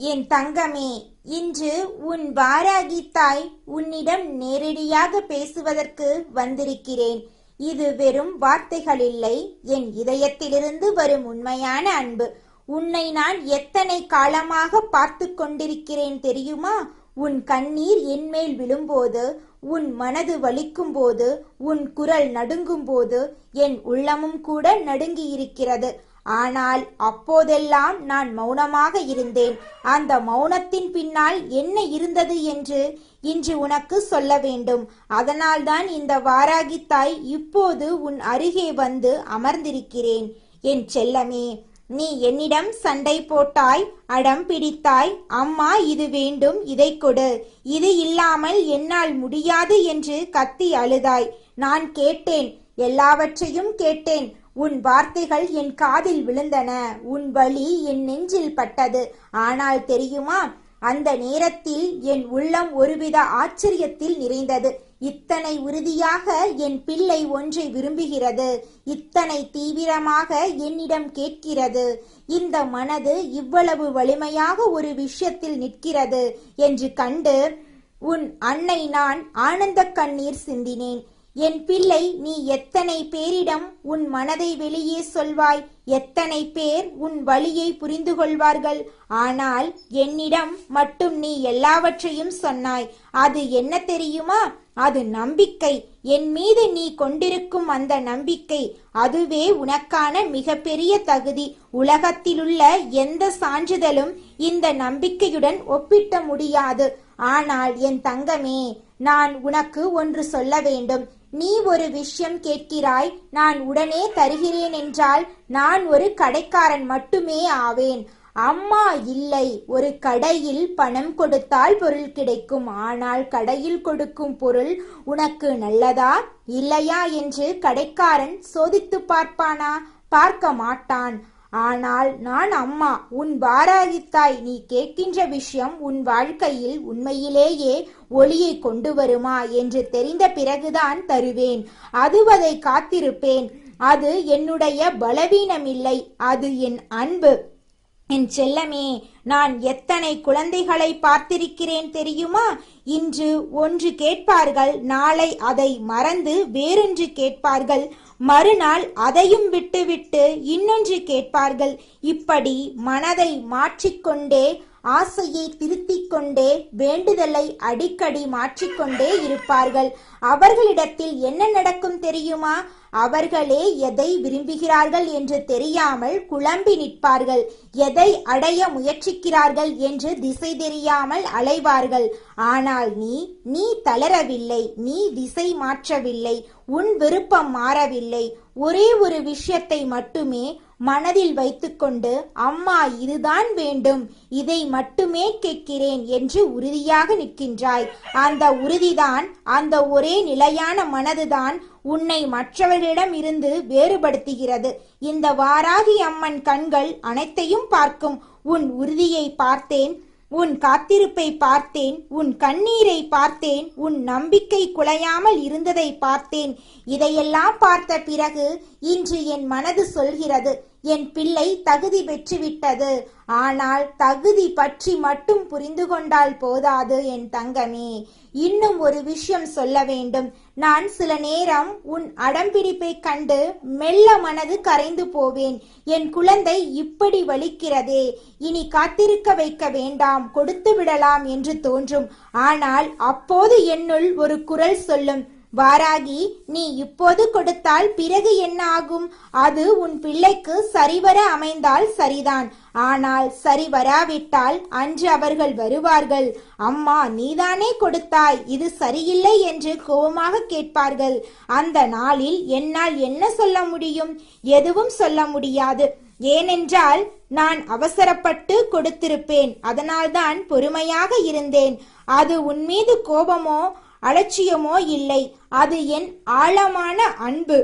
என் தங்கமே, இன்று உன் வாராகி தாய் உன்னிடம் நேரடியாக பேசுவதற்கு வந்திருக்கிறேன். இது வெறும் வார்த்தைகள் இல்லை, என் இதயத்திலிருந்து வரும் உண்மையான அன்பு. உன்னை நான் எத்தனை காலமாக பார்த்து கொண்டிருக்கிறேன் தெரியுமா? உன் கண்ணீர் என்மேல் விழும்போது, உன் மனது வலிக்கும் போது, உன் குரல் நடுங்கும் போது என் உள்ளமும் கூட நடுங்கி இருக்கிறது. ஆனால் அப்போதெல்லாம் நான் மௌனமாக இருந்தேன். அந்த மௌனத்தின் பின்னால் என்ன இருந்தது என்று இன்று உனக்கு சொல்ல வேண்டும். அதனால்தான் இந்த வாராகி தாய் இப்போது உன் அருகே வந்து அமர்ந்திருக்கிறேன். என் செல்லமே, நீ என்னிடம் சண்டை போட்டாய், அடம் பிடித்தாய். அம்மா இது வேண்டும், இதை கொடு, இது இல்லாமல் என்னால் முடியாது என்று கத்தி அழுதாய். நான் கேட்டேன், எல்லாவற்றையும் கேட்டேன். உன் வார்த்தைகள் என் காதில் விழுந்தன, உன் வலி என் நெஞ்சில் பட்டது. ஆனால் தெரியுமா, அந்த நேரத்தில் என் உள்ளம் ஒருவித ஆச்சரியத்தில் நிறைந்தது. இத்தனை உறுதியாக என் பிள்ளை ஒன்றை விரும்புகிறது, இத்தனை தீவிரமாக என்னிடம் கேட்கிறது, இந்த மனது இவ்வளவு வலிமையாக ஒரு விஷயத்தில் நிற்கிறது என்று கண்டு உன் அன்னை நான் ஆனந்த கண்ணீர் சிந்தினேன். என் பிள்ளை, நீ எத்தனை பேரிடம் உன் மனதை வெளியே சொல்வாய், எத்தனை பேர் உன் வலியை புரிந்து கொள்வார்கள். ஆனால் என்னிடம் மட்டும் நீ எல்லாவற்றையும் சொன்னாய். அது என்ன தெரியுமா? அது நம்பிக்கை. என் மீது நீ கொண்டிருக்கும் அந்த நம்பிக்கை, அதுவே உனக்கான மிகப்பெரிய தகுதி. உலகத்திலுள்ள எந்த சான்றிதழும் இந்த நம்பிக்கையுடன் ஒப்பிட்ட முடியாது. ஆனால் என் தங்கமே, நான் உனக்கு ஒன்று சொல்ல வேண்டும். நீ ஒரு விஷயம் கேட்கிறாய், நான் உடனே தருகிறேன் என்றால் நான் ஒரு கடைக்காரன் மட்டுமே ஆவேன். அம்மா இல்லை, ஒரு கடையில் பணம் கொடுத்தால் பொருள் கிடைக்கும். ஆனால் கடையில் கொடுக்கும் பொருள் உனக்கு நல்லதா இல்லையா என்று கடைக்காரன் சோதித்து பார்ப்பானா? பார்க்க மாட்டான். ஆனால் நான் அம்மா, உன் வாராகித்தாய். நீ கேட்கின்ற விஷயம் உன் வாழ்க்கையில் உண்மையிலேயே ஒளியை கொண்டு வருமா என்று தெரிந்த பிறகுதான் தருவேன். அதுவரை காத்திருப்பேன். அது என்னுடைய பலவீனமில்லை, அது என் அன்பு. என் செல்லமே, நான் எத்தனை குழந்தைகளை பார்த்திருக்கிறேன் தெரியுமா? இன்று ஒன்று கேட்பார்கள், நாளை அதை மறந்து வேறொன்று கேட்பார்கள், மறுநாள் அதையும் விட்டுவிட்டு இன்னொன்று கேட்பார்கள். இப்படி மனதை மாற்றிக்கொண்டே, ஆசையை திருத்திக் கொண்டே, வேண்டுதலை அடிக்கடி மாற்றிக்கொண்டே இருப்பார்கள். அவர்களிடத்தில் என்ன நடக்கும் தெரியுமா? அவர்களே எதை விரும்புகிறார்கள் என்று தெரியாமல் குழம்பி நிற்பார்கள். எதை அடைய முயற்சிக்கிறார்கள் என்று திசை தெரியாமல் அலைவார்கள். ஆனால் நீ தளரவில்லை, நீ திசை மாற்றவில்லை, உன் விருப்பம் மாறவில்லை. ஒரே ஒரு விஷயத்தை மட்டுமே மனதில் வைத்துக்கொண்டு, அம்மா இதுதான் வேண்டும், இதை மட்டுமே கேட்கிறேன் என்று உறுதியாக நிற்கின்றாய். அந்த உறுதிதான், அந்த ஒரே நிலையான மனதுதான் உன்னை மற்றவர்களிடம் இருந்து வேறுபடுத்துகிறது. இந்த வாராகி அம்மன் கண்கள் அனைத்தையும் பார்க்கும். உன் உறுதியை பார்த்தேன், உன் காத்திருப்பை பார்த்தேன், உன் கண்ணீரை பார்த்தேன், உன் நம்பிக்கை குலையாமல் இருந்ததை பார்த்தேன். இதையெல்லாம் பார்த்த பிறகு இன்று என் மனது சொல்கிறது, என் பிள்ளை தகுதி பெற்றுவிட்டது. ஆனால் தகுதி பற்றி மட்டும் புரிந்து கொண்டால் போதாது என் தங்கமே. இன்னும் ஒரு விஷயம் சொல்ல வேண்டும். நான் சில நேரம் உன் அடம்பிடிப்பை கண்டு மெல்ல மனது கரைந்து போவேன். என் குழந்தை இப்படி வலிக்கிறதே, இனி காத்திருக்க வைக்க வேண்டாம், கொடுத்து விடலாம் என்று தோன்றும். ஆனால் அப்போது என்னுள் ஒரு குரல் சொல்லும், வாராகி, நீ இப்போது கொடுத்தால் பிறகு என்ன ஆகும்? அது உன் பிள்ளைக்கு சரிவர அமைந்தால் சரிதான். ஆனால் சரி வராவிட்டால் அன்று அவர்கள் வருவார்கள். அம்மா நீதானே கொடுத்தாய், இது சரியில்லை என்று கோபமாக கேட்பார்கள். அந்த நாளில் என்னால் என்ன சொல்ல முடியும்? எதுவும் சொல்ல முடியாது. ஏனென்றால் நான் அவசரப்பட்டு கொடுத்திருப்பேன். அதனால்தான் பொறுமையாக இருந்தேன். அது உன் மீது கோபமோ அலட்சியமோ இல்லை, அது என் ஆழமான அன்பு.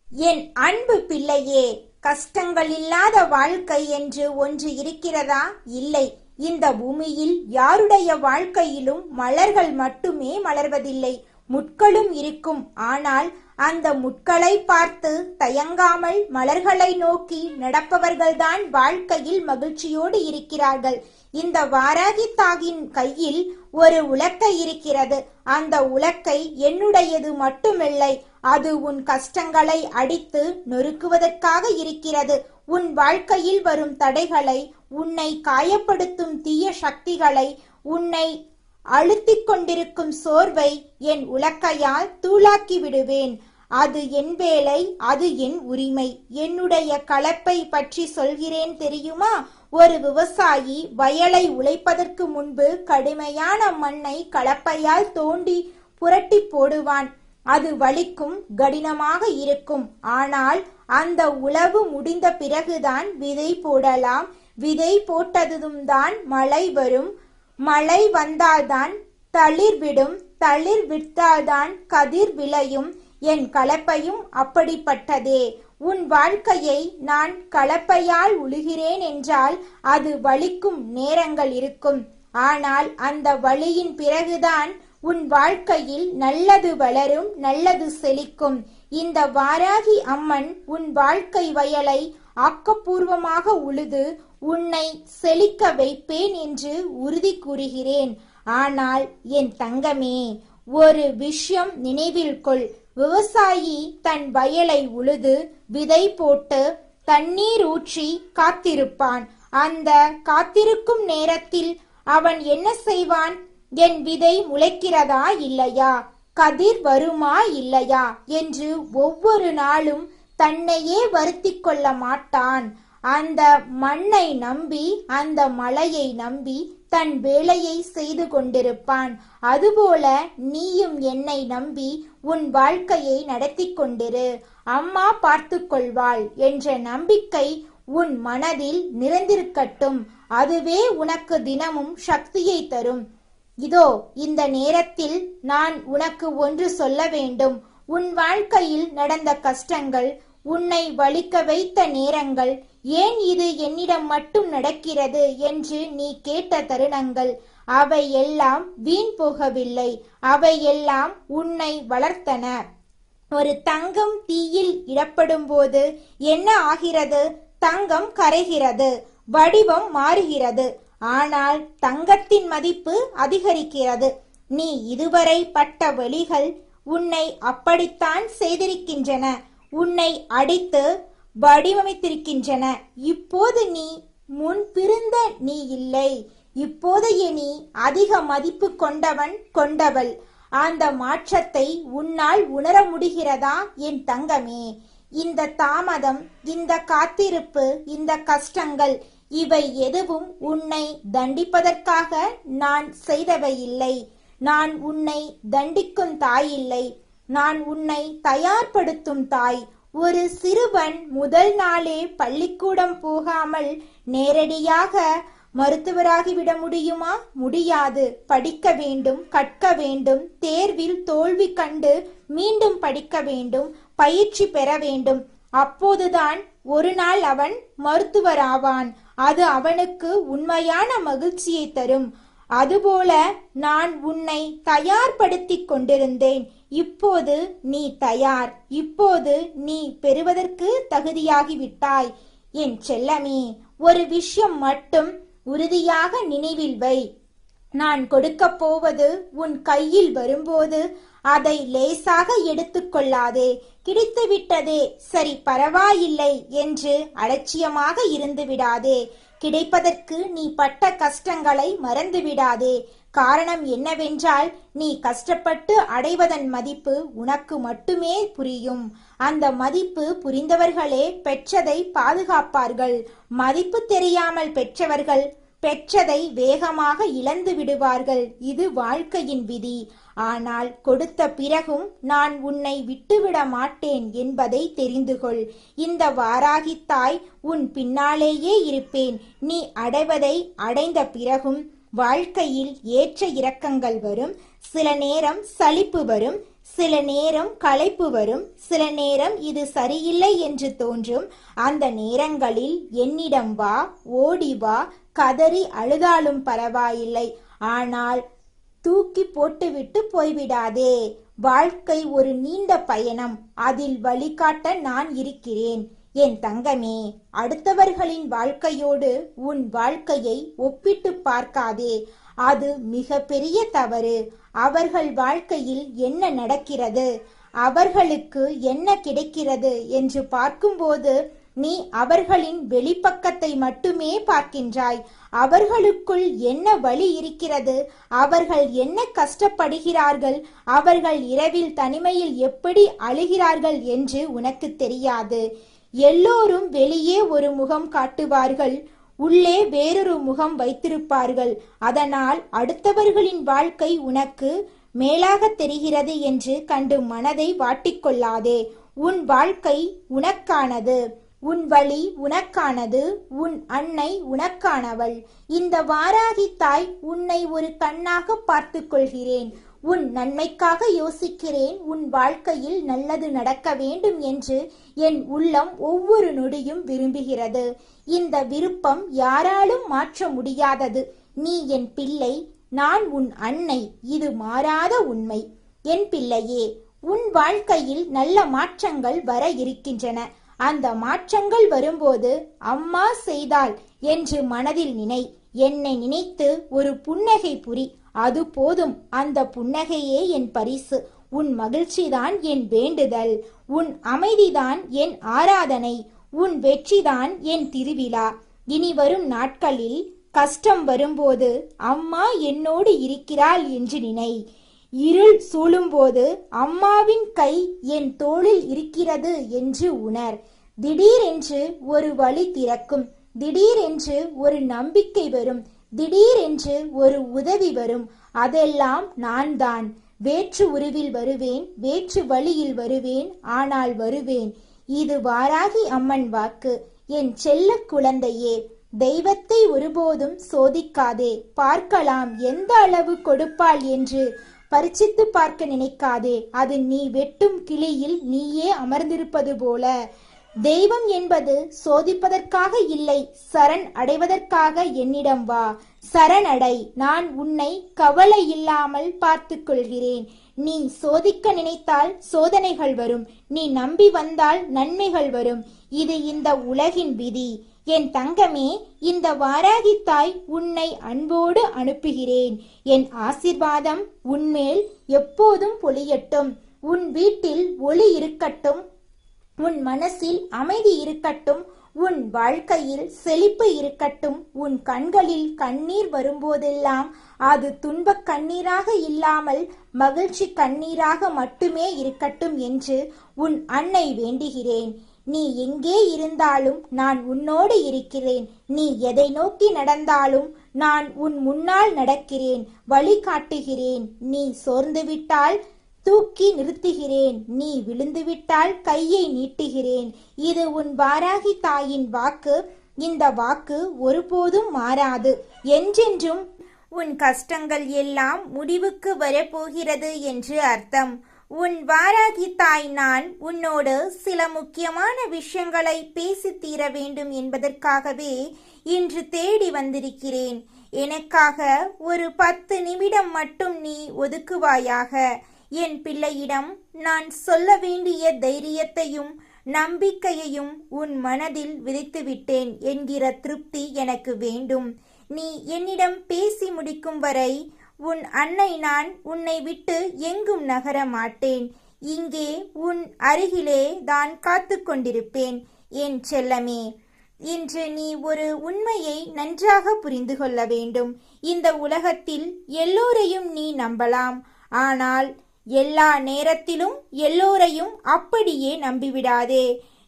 என் அன்பு பிள்ளையே, கஷ்டங்கள் இல்லாத வாழ்க்கை என்று ஒன்று இருக்கிறதா? இல்லை. இந்த பூமியில் யாருடைய வாழ்க்கையிலும் மலர்கள் மட்டுமே மலர்வதில்லை, முட்களும் இருக்கும். ஆனால் அந்த முட்களை பார்த்து தயங்காமல் மலர்களை நோக்கி நடப்பவர்கள்தான் வாழ்க்கையில் மகிழ்ச்சியோடு இருக்கிறார்கள். இந்த வாராகி தாயின் கையில் ஒரு உலக்கை இருக்கிறது. அந்த உலக்கை என்னுடையது மட்டுமில்லை, அது உன் கஷ்டங்களை அடித்து நொறுக்குவதற்காக இருக்கிறது. உன் வாழ்க்கையில் வரும் தடைகளை, உன்னை காயப்படுத்தும் தீய சக்திகளை, உன்னை அழுத்திக் கொண்டிருக்கும் சோர்வை என் உலக்கையால் தூளாக்கி விடுவேன். அது என் வேலை, அது என் உரிமை. என்னுடைய கலப்பை பற்றி சொல்கிறேன் தெரியுமா? ஒரு விவசாயி வயலை உழைப்பதற்கு முன்பு கடுமையான மண்ணை கலப்பையால் தோண்டி புரட்டி போடுவான். அது வலிக்கும், கடினமாக இருக்கும். ஆனால் அந்த உழவு முடிந்த பிறகுதான் விதை போடலாம். விதை போட்டதும் தான் மழை வரும். மழை வந்தால்தான் தளிர் விடும். தளிர் விட்டால்தான் கதிர் விளையும். என் கலப்பையும் அப்படிப்பட்டதே. உன் வாழ்க்கையை நான் கலப்பையால் உழுகிறேன் என்றால் அது வலிக்கும் நேரங்கள் இருக்கும். ஆனால் அந்த வலியின் பிறகுதான் உன் வாழ்க்கையில் நல்லது வளரும், நல்லது செழிக்கும். இந்த வாராகி அம்மன் உன் வாழ்க்கை வயலை ஆக்கப்பூர்வமாக உழுது உன்னை செழிக்க வைப்பேன் என்று உறுதி கூறுகிறேன். ஆனால் என் தங்கமே, ஒரு விஷயம் நினைவில் கொள். விவசாயி தன் வயலை உழுது விதை போட்டு தண்ணீர் ஊற்றி காத்திருப்பான். அந்த காத்திருக்கும் நேரத்தில் அவன் என்ன செய்வான்? என் விதை முளைக்கிறதா இல்லையா, கதிர் வருமா இல்லையா என்று ஒவ்வொரு நாளும் தன்னையே வருத்திக் கொள்ள மாட்டான். அந்த மண்ணை நம்பி, அந்த மழையை நம்பி தன் வேலையை செய்து கொண்டிருப்பான். அதுபோல நீயும் என்னை நம்பி உன் வாழ்க்கையை நடத்தி கொண்டிரு. அம்மா பார்த்து கொள்வாள் என்ற நம்பிக்கை உன் மனதில் நிறைந்திருக்கட்டும். அதுவே உனக்கு தினமும் சக்தியை தரும். இதோ இந்த நேரத்தில் நான் உனக்கு ஒன்று சொல்ல வேண்டும். உன் வாழ்க்கையில் நடந்த கஷ்டங்கள், உன்னை வலிக்க வைத்த நேரங்கள், ஏன் இது என்னிடம் மட்டும் நடக்கிறது என்று நீ கேட்ட தருணங்கள், அவை எல்லாம் வீண் போகவில்லை. அவை எல்லாம் உன்னை வளர்த்தன. ஒரு தங்கம் தீயில் இடப்படும் போது என்ன ஆகிறது? தங்கம் கரைகிறது, வடிவம் மாறுகிறது. ஆனால் தங்கத்தின் மதிப்பு அதிகரிக்கிறது. நீ இதுவரை பட்ட வலிகள் உன்னை அப்படித்தான் செய்திருக்கின்றன. உன்னை அடித்து வடிவமைத்திருக்கின்றன. இப்போது நீ முன் பிறந்த நீ இல்லை. இப்போதைய நீ அதிக மதிப்பு கொண்டவள். அந்த மாற்றத்தை உன்னால் உணர முடிகிறதா என் தங்கமே? இந்த தாமதம், இந்த காத்திருப்பு, இந்த கஷ்டங்கள், இவை எதுவும் உன்னை தண்டிப்பதற்காக நான் செய்தவை இல்லை. நான் உன்னை தண்டிக்கும் தாய் இல்லை. நான் உன்னை தயார்படுத்தும் தாய். ஒரு சிறுவன் முதல் நாளே பள்ளிக்கூடம் போகாமல் நேரடியாக மருத்துவராகிவிட முடியுமா? முடியாது. படிக்க வேண்டும், கற்க வேண்டும், தேர்வில் தோல்வி கண்டு மீண்டும் படிக்க வேண்டும், பயிற்சி பெற வேண்டும். அப்போதுதான் ஒரு நாள் அவன் மருத்துவராவான். அது அவனுக்கு உண்மையான மகிழ்ச்சியை தரும். அதுபோல நான் உன்னை தயார்படுத்திக் கொண்டிருந்தேன். இப்போது நீ தயார். இப்போது நீ பெறுவதற்கு தகுதியாகிவிட்டாய். என் செல்லமே, ஒரு விஷயம் மட்டும் உறுதியாக நினைவில் வை. நான் கொடுக்கப் போவது உன் கையில் வரும்போது அதை லேசாக எடுத்துக்கொள்ளாதே. கிடைத்து விட்டதே, சரி பரவாயில்லை என்று அலட்சியமாக இருந்து விடாதே. கிடைப்பதற்கு நீ பட்ட கஷ்டங்களை மறந்து விடாதே. காரணம் என்னவென்றால், நீ கஷ்டப்பட்டு அடைவதன் மதிப்பு உனக்கு மட்டுமே புரியும். அந்த மதிப்பு புரிந்தவர்களே பெற்றதை பாதுகாப்பார்கள். மதிப்பு தெரியாமல் பெற்றவர்கள் பெற்றதை வேகமாக இழந்து விடுவார்கள். இது வாழ்க்கையின் விதி. ஆனால் கொடுத்த பிறகும் நான் உன்னை விட்டுவிட மாட்டேன் என்பதை தெரிந்து கொள். இந்த வாராகி தாய் உன் பின்னாலேயே இருப்பேன். நீ அடைவதை அடைந்த பிறகும் வாழ்க்கையில் ஏற்ற இறக்கங்கள் வரும். சில நேரம் சலிப்பு வரும், சில நேரம் களைப்பு வரும், சில நேரம் இது சரியில்லை என்று தோன்றும். அந்த நேரங்களில் என்னிடம் வா, ஓடி வா, கதறி அழுதாலும் பரவாயில்லை. ஆனால் தூக்கி போட்டுவிட்டு போய்விடாதே. வாழ்க்கை ஒரு நீண்ட பயணம். அதில் வழிகாட்ட நான் இருக்கிறேன். என் தங்கமே, அடுத்தவர்களின் வாழ்க்கையோடு உன் வாழ்க்கையை ஒப்பிட்டு பார்க்காதே. அது மிக பெரிய தவறு. அவர்கள் வாழ்க்கையில் என்ன நடக்கிறது, அவர்களுக்கு என்ன கிடைக்கிறது என்று பார்க்கும்போது நீ அவர்களின் வெளிப்பக்கத்தை மட்டுமே பார்க்கின்றாய். அவர்களுக்குள் என்ன வலி இருக்கிறது, அவர்கள் என்ன கஷ்டப்படுகிறார்கள், அவர்கள் இரவில் தனிமையில் எப்படி அழுகிறார்கள் என்று உனக்கு தெரியாது. எல்லோரும் வெளியே ஒரு முகம் காட்டுவார்கள், உள்ளே வேறொரு முகம் வைத்திருப்பார்கள். அதனால் அடுத்தவர்களின் வாழ்க்கை உனக்கு மேலாக தெரிகிறது என்று கண்டு மனதை வாட்டிக்கொள்ளாதே. உன் வாழ்க்கை உனக்கானது, உன் வழி உனக்கானது, உன் அன்னை உனக்கானவள். இந்த வாராகி தாய் உன்னை ஒரு கண்ணாக பார்த்து கொள்கிறேன். உன் நன்மைக்காக யோசிக்கிறேன். உன் வாழ்க்கையில் நல்லது நடக்க வேண்டும் என்று என் உள்ளம் ஒவ்வொரு நொடியும் விரும்புகிறது. இந்த விருப்பம் யாராலும் மாற்ற முடியாதது. நீ என் பிள்ளை, நான் உன் அன்னை. இது மாறாத உண்மை. என் பிள்ளையே, உன் வாழ்க்கையில் நல்ல மாற்றங்கள் வர இருக்கின்றன. அந்த மாற்றங்கள் வரும்போது அம்மா செய்தாள் என்று மனதில் நினை. என்னை நினைத்து ஒரு புன்னகை புரி. அது போதும். அந்த புன்னகையே என் பரிசு. உன் மகிழ்ச்சிதான் என் வேண்டுதல். உன் அமைதிதான் என் ஆராதனை. உன் வெற்றிதான் என் திருவிழா. இனி வரும் நாட்களில் கஷ்டம் வரும்போது அம்மா என்னோடு இருக்கிறாள் என்று நினை. இருள் சூழும்போது அம்மாவின் கை என் தோளில் இருக்கிறது என்று உணர். திடீரென்று ஒரு வழி திறக்கும். திடீரென்று ஒரு நம்பிக்கை வரும். திடீரென்று ஒரு உதவி வரும். அதெல்லாம் நான் தான். வேற்று உருவில் வருவேன், வேற்று வழியில் வருவேன், ஆனால் வருவேன். இது வாராகி அம்மன் வாக்கு. என் செல்ல குழந்தையே, தெய்வத்தை ஒருபோதும் சோதிக்காதே. பார்க்கலாம் எந்த அளவு கொடுப்பாள் என்று. பரிசித்து பார்க்க நினைக்காதே. அது நீ வெட்டும் கிளியில் நீயே அமர்ந்திருப்பது போல. தெய்வம் என்பது சோதிப்பதற்காக இல்லை, சரண் அடைவதற்காக. என்னிடம் வா, சரணடை. நான் உன்னை கவலை இல்லாமல் பார்த்து கொள்கிறேன். நீ சோதிக்க நினைத்தால் சோதனைகள் வரும். நீ நம்பி வந்தால் நன்மைகள் வரும். இது இந்த உலகின் விதி. என் தங்கமே, இந்த வாராகி தாய் உன்னை அன்போடு அனுப்புகிறேன். என் ஆசீர்வாதம் உன்மேல் எப்போதும் பொழியட்டும். உன் வீட்டில் ஒளி இருக்கட்டும். உன் மனசில் அமைதி இருக்கட்டும். உன் வாழ்க்கையில் செழிப்பு இருக்கட்டும். உன் கண்களில் கண்ணீர் வரும்போதெல்லாம் அது துன்பக் கண்ணீராக இல்லாமல் மகிழ்ச்சி கண்ணீராக மட்டுமே இருக்கட்டும் என்று உன் அன்னை வேண்டுகிறேன். நீ எங்கே இருந்தாலும் நான் உன்னோடு இருக்கிறேன். நீ எதை நோக்கி நடந்தாலும் நான் உன் முன்னால் நடக்கிறேன், வழிகாட்டுகிறேன். நீ சோர்ந்துவிட்டால் தூக்கி நிறுத்துகிறேன். நீ விழுந்துவிட்டால் கையை நீட்டுகிறேன். இது உன் வாராகி தாயின் வாக்கு. இந்த வாக்கு ஒருபோதும் மாறாது. என்றென்றும் உன் கஷ்டங்கள் எல்லாம் முடிவுக்கு வரப்போகிறது என்று அர்த்தம். உன் வாராகி தாய் நான் உன்னோடு சில முக்கியமான விஷயங்களை பேசி தீர வேண்டும் என்பதற்காகவே இன்று தேடி வந்திருக்கிறேன். எனக்காக ஒரு 10 நிமிடம் மட்டும் நீ ஒதுக்குவாயாக? என் பிள்ளையிடம் நான் சொல்ல வேண்டிய தைரியத்தையும் நம்பிக்கையையும் உன் மனதில் விதைத்துவிட்டேன் என்கிற திருப்தி எனக்கு வேண்டும். நீ என்னிடம் பேசி முடிக்கும் வரை உன் அன்னை நான் உன்னை விட்டு எங்கும் நகர மாட்டேன். இங்கே உன் அருகிலே தான் காத்து கொண்டிருப்பேன். என் செல்லமே, இன்று நீ ஒரு உண்மையை நன்றாக புரிந்து கொள்ள வேண்டும். இந்த உலகத்தில் எல்லோரையும் நீ நம்பலாம். ஆனால் எல்லா நேரத்திலும் எல்லோரையும் அப்படியே நம்பிவிடாதே.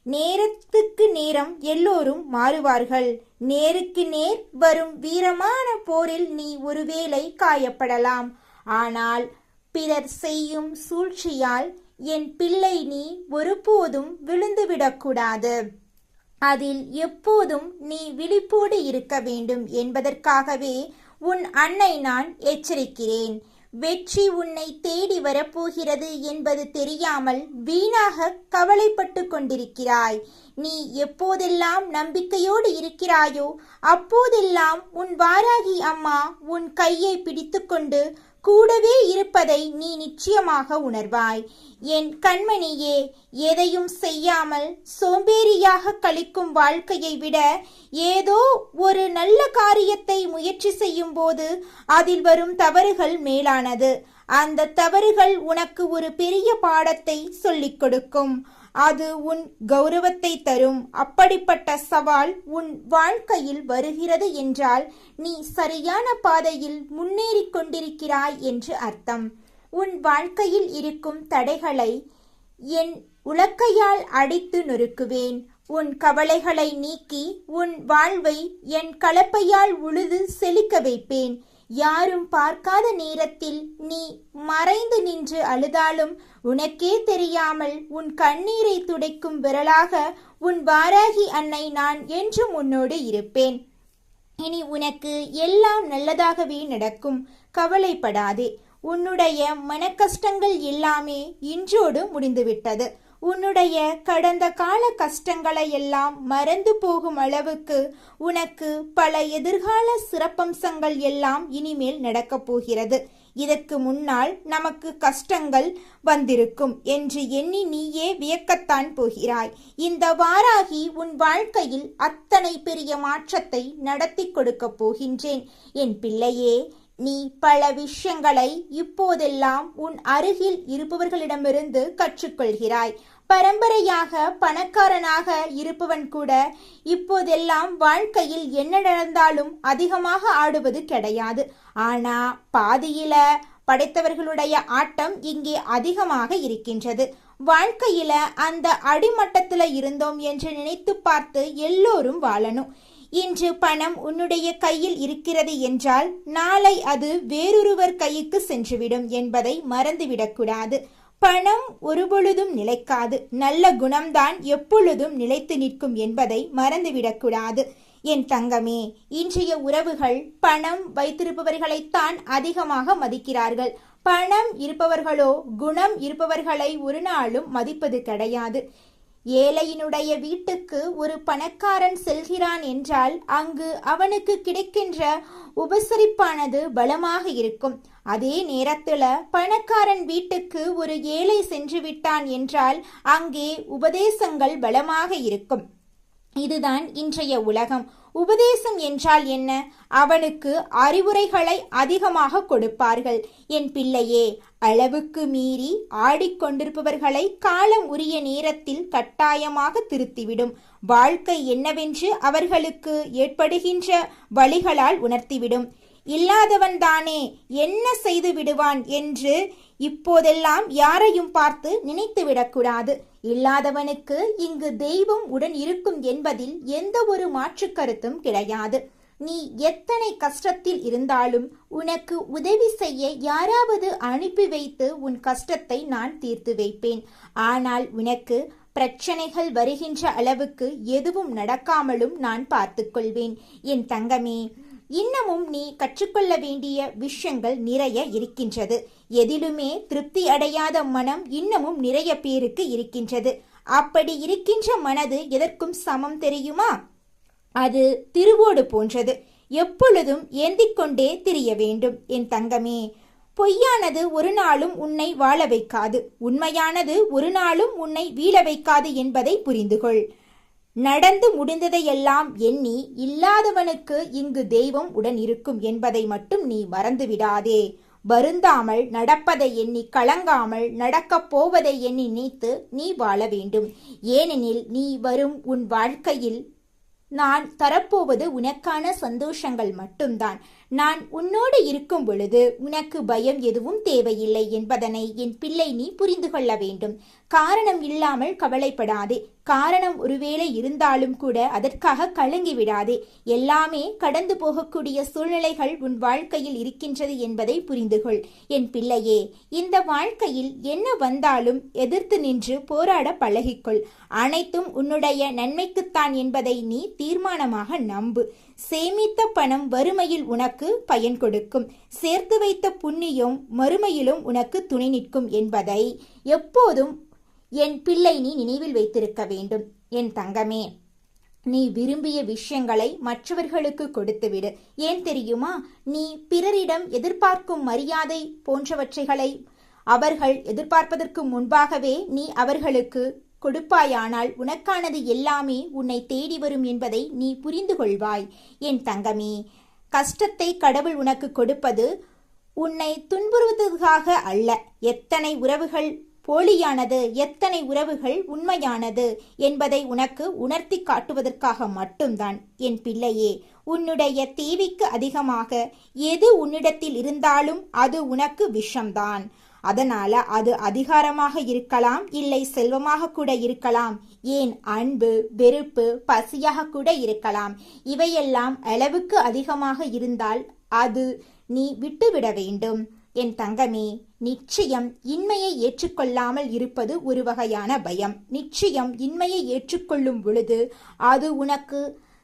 நேரத்துக்கு நேரம் எல்லோரும் மாறுவார்கள். நேருக்கு நேர் வரும் வீரமான போரில் நீ ஒருவேளை காயப்படலாம். ஆனால் பிறர் செய்யும் சூழ்ச்சியால் என் பிள்ளை நீ ஒருபோதும் விழுந்துவிடக்கூடாது. அதில் எப்போதும் நீ விழிப்போடு இருக்க வேண்டும் என்பதற்காகவே உன் அன்னை நான் எச்சரிக்கிறேன். வெற்றி உன்னை தேடி வரப்போகிறது என்பது தெரியாமல் வீணாக கவலைப்பட்டு கொண்டிருக்கிறாய். நீ எப்போதெல்லாம் நம்பிக்கையோடு இருக்கிறாயோ அப்போதெல்லாம் உன் வாராகி அம்மா உன் கையை பிடித்துக்கொண்டு கூடவே இருப்பதை நீ நிச்சயமாக உணர்வாய். என் கண்மணியே, எதையும் செய்யாமல் சோம்பேறியாக கழிக்கும் வாழ்க்கையை விட ஏதோ ஒரு நல்ல காரியத்தை முயற்சி செய்யும் போது அதில் வரும் தவறுகள் மேலானது. அந்த தவறுகள் உனக்கு ஒரு பெரிய பாடத்தை சொல்லிக் கொடுக்கும். அது உன் கௌரவத்தை தரும். அப்படிப்பட்ட சவால் உன் வாழ்க்கையில் வருகிறது என்றால் நீ சரியான பாதையில் முன்னேறிக் கொண்டிருக்கிறாய் என்று அர்த்தம். உன் வாழ்க்கையில் இருக்கும் தடைகளை என் உலக்கையால் அடித்து நொறுக்குவேன். உன் கவலைகளை நீக்கி உன் வாழ்வை என் கலப்பையால் உழுது செழிக்க வைப்பேன். யாரும் பார்க்காத நேரத்தில் நீ மறைந்து நின்று அழுதாலும் உனக்கே தெரியாமல் உன் கண்ணீரை துடைக்கும் விரலாக உன் வாராகி அன்னை நான் என்றும் உன்னோடு இருப்பேன். இனி உனக்கு எல்லாம் நல்லதாகவே நடக்கும். கவலைப்படாதே. உன்னுடைய மனக்கஷ்டங்கள் எல்லாமே இன்றோடு முடிந்துவிட்டது. உன்னுடைய கடந்த கால கஷ்டங்களை எல்லாம் மறந்து போகும் அளவுக்கு உனக்கு பல எதிர்கால சிறப்பம்சங்கள் எல்லாம் இனிமேல் நடக்கப் போகிறது. இதற்கு முன்னால் நமக்கு கஷ்டங்கள் வந்திருக்கும் என்று எண்ணி நீயே வியக்கத்தான் போகிறாய். இந்த வாராகி உன் வாழ்க்கையில் அத்தனை பெரிய மாற்றத்தை நடத்தி கொடுக்க போகின்றேன். என் பிள்ளையே, நீ பல விஷயங்களை இப்போதெல்லாம் உன் அருகில் இருப்பவர்களிடமிருந்து கற்றுக்கொள்கிறாய். பரம்பரையாக பணக்காரனாக இருப்பவன் கூட இப்போதெல்லாம் வாழ்க்கையில் என்ன நடந்தாலும் அதிகமாக ஆடுவது கிடையாது. ஆனா பாதியில படைத்தவர்களுடைய ஆட்டம் இங்கே அதிகமாக இருக்கின்றது. வாழ்க்கையில அந்த அடிமட்டத்துல இருந்தோம் என்று நினைத்து பார்த்து எல்லோரும் வாழணும். இன்று பணம் உன்னுடைய கையில் இருக்கிறது என்றால் நாளை அது வேறொருவர் கைக்கு சென்றுவிடும் என்பதை மறந்துவிடக்கூடாது. பணம் ஒருபொழுதும் நிலைக்காது. நல்ல குணம்தான் எப்பொழுதும் நிலைத்து நிற்கும் என்பதை மறந்துவிடக்கூடாது. என் தங்கமே, இன்றைய உறவுகள் பணம் வைத்திருப்பவர்களைத்தான் அதிகமாக மதிக்கிறார்கள். பணம் இருப்பவர்களோ குணம் இருப்பவர்களை ஒரு நாளும் மதிப்பது கிடையாது. ஏழையினுடைய வீட்டுக்கு ஒரு பணக்காரன் செல்கிறான் என்றால் அங்கு அவனுக்கு கிடைக்கின்ற உபசரிப்பானது பலமாக இருக்கும். அதே நேரத்துல பணக்காரன் வீட்டுக்கு ஒரு ஏழை சென்று விட்டான் என்றால் அங்கே உபதேசங்கள் பலமாக இருக்கும். இதுதான் இன்றைய உலகம். உபதேசம் என்றால் என்ன? அவனுக்கு அறிவுரைகளை அதிகமாக கொடுப்பார்கள். என் பிள்ளையே, அளவுக்கு மீறி ஆடிக்கொண்டிருப்பவர்களை காலம் உரிய நேரத்தில் கட்டாயமாக திருத்திவிடும். வாழ்க்கை என்னவென்று அவர்களுக்கு ஏற்படுகின்ற வழிகளால் உணர்த்திவிடும். இல்லாதவன் தானே என்ன செய்து விடுவான் என்று இப்போதெல்லாம் யாரையும் பார்த்து நினைத்து விடக்கூடாது. இல்லாதவனுக்கு இங்கு தெய்வம் உடன் இருக்கும் என்பதில் எந்த ஒரு மாற்று கருத்தும் கிடையாது. நீ எத்தனை கஷ்டத்தில் இருந்தாலும் உனக்கு உதவி செய்ய யாராவது அனுப்பி வைத்து உன் கஷ்டத்தை நான் தீர்த்து வைப்பேன். ஆனால் உனக்கு பிரச்சனைகள் வருகின்ற அளவுக்கு எதுவும் நடக்காமலும் நான் பார்த்துக் கொள்வேன். என் தங்கமே, இன்னமும் நீ கற்றுக்கொள்ள வேண்டிய விஷயங்கள் நிறைய இருக்கின்றது. எதிலுமே திருப்தி அடையாத மனம் இன்னமும் நிறைய பேருக்கு இருக்கின்றது. அப்படி இருக்கின்ற மனது எதற்கும் சமம் தெரியுமா? அது திருவோடு போன்றது. எப்பொழுதும் ஏந்திக்கொண்டே திரிய வேண்டும். என் தங்கமே, பொய்யானது ஒரு நாளும் உன்னை வாழ வைக்காது. உண்மையானது ஒரு நாளும் உன்னை வீழ வைக்காது என்பதை புரிந்துகொள். நடந்து முடிந்ததையெல்லாம் எண்ணி இல்லாதவனுக்கு இங்கு தெய்வம் உடன் இருக்கும் என்பதை மட்டும் நீ மறந்துவிடாதே. வருந்தாமல் நடப்பதை எண்ணி கலங்காமல் நடக்கப் போவதை எண்ணி நினைத்து நீ வாழ வேண்டும். ஏனெனில் நீ வரும் உன் வாழ்க்கையில் நான் தரப்போவது உனக்கான சந்தோஷங்கள் மட்டும்தான். நான் உன்னோடு இருக்கும் பொழுது உனக்கு பயம் எதுவும் தேவையில்லை என்பதனை என் பிள்ளை நீ புரிந்து கொள்ள வேண்டும். காரணம் இல்லாமல் கவலைப்படாதே. காரணம் ஒருவேளை இருந்தாலும் கூட அதற்காக கலங்கி விடாதே. எல்லாமே கடந்து போகக்கூடிய சூழ்நிலைகள் உன் வாழ்க்கையில் இருக்கின்றது என்பதை புரிந்துகொள். என் பிள்ளையே, இந்த வாழ்க்கையில் என்ன வந்தாலும் எதிர்த்து நின்று போராட பழகிக்கொள். அனைத்தும் உன்னுடைய நன்மைக்குத்தான் என்பதை நீ தீர்மானமாக நம்பு. சேமித்த பணம் வறுமையில் உனக்கு பயன் கொடுக்கும். சேர்த்து வைத்த புண்ணியம் மறுமையிலும் உனக்கு துணை நிற்கும் என்பதை எப்போதும் என் பிள்ளை நீ நினைவில் வைத்திருக்க வேண்டும். என் தங்கமே, நீ விரும்பிய விஷயங்களை மற்றவர்களுக்கு கொடுத்துவிடு. ஏன் தெரியுமா? நீ பிறரிடம் எதிர்பார்க்கும் மரியாதை போன்றவற்றைகளை அவர்கள் எதிர்பார்ப்பதற்கு முன்பாகவே நீ அவர்களுக்கு கொடுப்பாயானால் உனக்கானது எல்லாமே உன்னை தேடி வரும் என்பதை நீ புரிந்து கொள்வாய். என் தங்கமே, கஷ்டத்தை கடவுள் உனக்கு கொடுப்பது உன்னை துன்புறுவதற்காக அல்ல. எத்தனை உறவுகள் போலியானது, எத்தனை உறவுகள் உண்மையானது என்பதை உனக்கு உணர்த்தி காட்டுவதற்காக மட்டும்தான். என் பிள்ளையே, உன்னுடைய தேவைக்கு அதிகமாக எது உன்னிடத்தில் இருந்தாலும் அது உனக்கு விஷம்தான். அதனால அது அதிகாரமாக இருக்கலாம், இல்லை செல்வமாக கூட இருக்கலாம், ஏன் அன்பு, வெறுப்பு, பசியாக கூட இருக்கலாம். இவையெல்லாம் அளவுக்கு அதிகமாக இருந்தால் அது நீ விட்டுவிட வேண்டும். என் தங்கமே, நிச்சயம் இன்மையை ஏற்றுக்கொள்ளாமல் இருப்பது ஒரு வகையான பயம். நிச்சயம் இன்மையை ஏற்றுக்கொள்ளும் பொழுது அது உனக்கு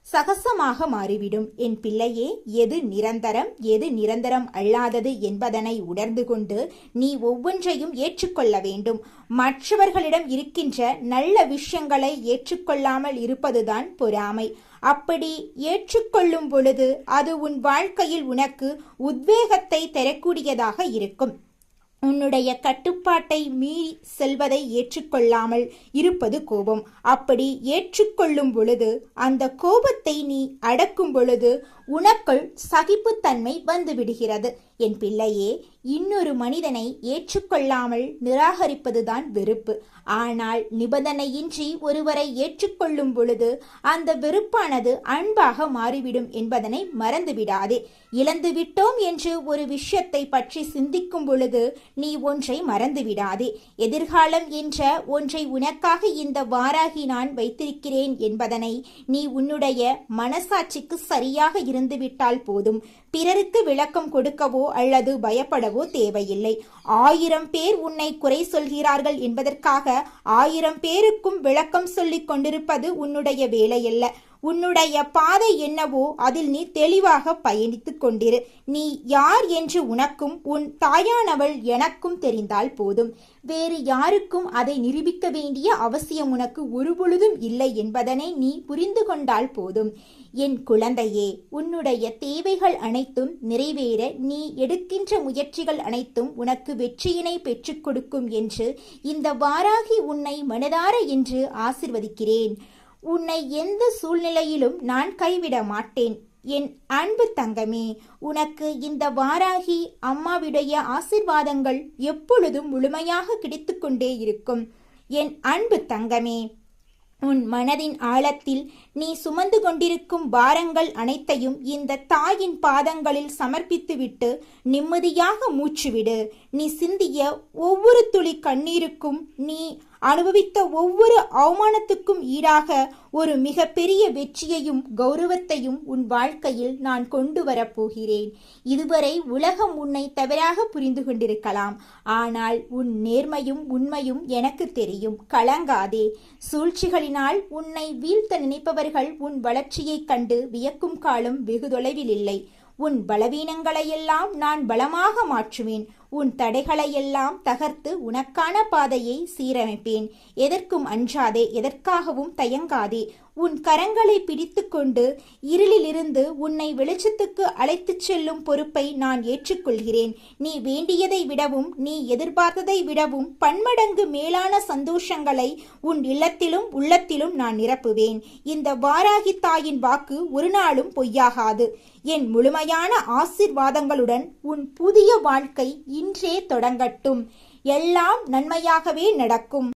சகசமாக மாறிவிடும். என் பிள்ளையே, எது நிரந்தரம் எது நிரந்தரம் அல்லாதது என்பதனை உணர்ந்து கொண்டு நீ ஒவ்வொன்றையும் ஏற்றுக்கொள்ள வேண்டும். மற்றவர்களிடம் இருக்கின்ற நல்ல விஷயங்களை ஏற்றுக்கொள்ளாமல் இருப்பதுதான் பொறாமை. அப்படி ஏற்றுக்கொள்ளும் பொழுது அது உன் வாழ்க்கையில் உனக்கு உத்வேகத்தை தரக்கூடியதாக இருக்கும். உன்னுடைய கட்டுப்பாட்டை மீறி செல்வதை ஏற்றுக்கொள்ளாமல் இருப்பது கோபம். அப்படி ஏற்றுக்கொள்ளும் பொழுது, அந்த கோபத்தை நீ அடக்கும் பொழுது உனக்குள் சகிப்புத்தன்மை வந்துவிடுகிறது. என் பிள்ளையே, இன்னொரு மனிதனை ஏற்றுக்கொள்ளாமல் நிராகரிப்பதுதான் வெறுப்பு. ஆனால் நிபந்தனையின்றி ஒருவரை ஏற்றுக்கொள்ளும் பொழுது அந்த வெறுப்பானது அன்பாக மாறிவிடும் என்பதனை மறந்துவிடாதே. இழந்துவிட்டோம் என்று ஒரு விஷயத்தை பற்றி சிந்திக்கும் பொழுது நீ ஒன்றை மறந்துவிடாதே. எதிர்காலம் என்ற ஒன்றை உனக்காக இந்த வாராகி நான் வைத்திருக்கிறேன் என்பதனை நீ உன்னுடைய மனசாட்சிக்கு சரியாக இருந்துவிட்டால் போதும். பிறருக்கு விளக்கம் கொடுக்கவோ அல்லது பயப்படவோ தேவையில்லை. 1000 பேர் உன்னை குறை சொல்கிறார்கள் என்பதற்காக 1000 பேருக்கும் விளக்கம் சொல்லிக் கொண்டிருப்பது உன்னுடைய வேலையல்ல. உன்னுடைய பாதை என்னவோ அதில் நீ தெளிவாக பயணித்துக் கொண்டிரு. நீ யார் என்று உனக்கும் உன் தாயானவள் எனக்கும் தெரிந்தால் போதும். வேறு யாருக்கும் அதை நிரூபிக்க வேண்டிய அவசியம் உனக்கு ஒருபொழுதும் இல்லை என்பதனை நீ புரிந்து கொண்டால் போதும். என் குழந்தையே, உன்னுடைய தேவைகள் அனைத்தும் நிறைவேற நீ எடுக்கின்ற முயற்சிகள் அனைத்தும் உனக்கு வெற்றியினை பெற்றுக் கொடுக்கும் என்று இந்த வாராகி உன்னை மனதார என்று ஆசிர்வதிக்கிறேன். உன்னை எந்த சூழ்நிலையிலும் நான் கைவிட மாட்டேன். என் அன்பு தங்கமே, உனக்கு இந்த வாராகி அம்மாவுடைய ஆசிர்வாதங்கள் எப்பொழுதும் முழுமையாக கிடைத்துக்கொண்டே இருக்கும். என் அன்பு தங்கமே, உன் மனதின் ஆழத்தில் நீ சுமந்து கொண்டிருக்கும் பாரங்கள் அனைத்தையும் இந்த தாயின் பாதங்களில் சமர்ப்பித்துவிட்டு நிம்மதியாக மூச்சுவிடு. நீ சிந்திய ஒவ்வொரு துளி கண்ணீருக்கும், நீ அனுபவித்த ஒவ்வொரு அவமானத்துக்கும் ஈடாக ஒரு மிகப்பெரிய வெற்றியையும் கௌரவத்தையும் உன் வாழ்க்கையில் நான் கொண்டு வரப்போகிறேன். இதுவரை உலகம் உன்னை தவறாக புரிந்து கொண்டிருக்கலாம். ஆனால் உன் நேர்மையும் உண்மையும் எனக்கு தெரியும். கலங்காதே. சூழ்ச்சிகளினால் உன்னை வீழ்த்த நினைப்பவர்கள் உன் வளர்ச்சியைக் கண்டு வியக்கும் காலம் வெகு தொலைவில் இல்லை. உன் பலவீனங்களையெல்லாம் நான் பலமாக மாற்றுவேன். உன் தடைகளையெல்லாம் தகர்த்து உனக்கான பாதையை சீரமைப்பேன். எதற்கும் அஞ்சாதே, எதற்காகவும் தயங்காதே. உன் கரங்களை பிடித்து கொண்டு இருளிலிருந்து உன்னை வெளிச்சத்துக்கு அழைத்துச் செல்லும் பொறுப்பை நான் ஏற்றுக்கொள்கிறேன். நீ வேண்டியதை விடவும் நீ எதிர்பார்த்ததை விடவும் பன்மடங்கு மேலான சந்தோஷங்களை உன் இல்லத்திலும் உள்ளத்திலும் நான் நிரப்புவேன். இந்த வாராகி தாயின் வாக்கு ஒரு நாளும் பொய்யாகாது. என் முழுமையான ஆசீர்வாதங்களுடன் உன் புதிய வாழ்க்கை இன்றே தொடங்கட்டும். எல்லாம் நன்மையாகவே நடக்கும்.